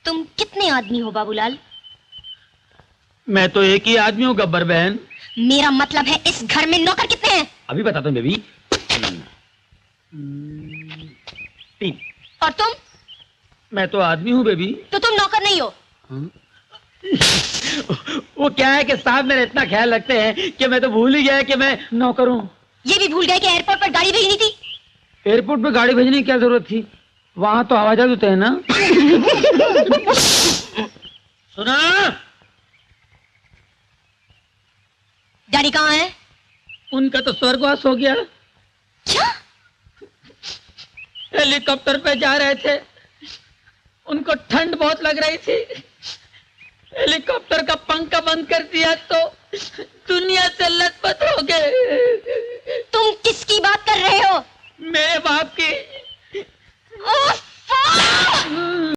तुम कितने आदमी हो बाबूलाल? मैं तो एक ही आदमी हूँ गब्बर बहन। मेरा मतलब है इस घर में नौकर कितने हैं? अभी बताता हूँ बेबी। 3। और तुम? मैं तो आदमी हूँ बेबी। तो तुम नौकर नहीं हो। वो क्या है कि साहब मेरा इतना ख्याल रखते हैं कि मैं तो भूल ही गया कि मैं नौकर हूँ। ये भी भूल गए कि एयरपोर्ट पर गाड़ी भेजनी थी। एयरपोर्ट पे गाड़ी भेजने की क्या जरूरत थी? वहां तो हवाई जहाज होते हैं ना। सुना? डैडी कहाँ है? उनका तो स्वर्गवास हो गया। क्या? हेलीकॉप्टर पे जा रहे थे, उनको ठंड बहुत लग रही थी, हेलीकॉप्टर का पंखा बंद कर दिया तो दुनिया से लथपथ हो गए। तुम किसकी बात कर रहे हो? मेरे बाप की।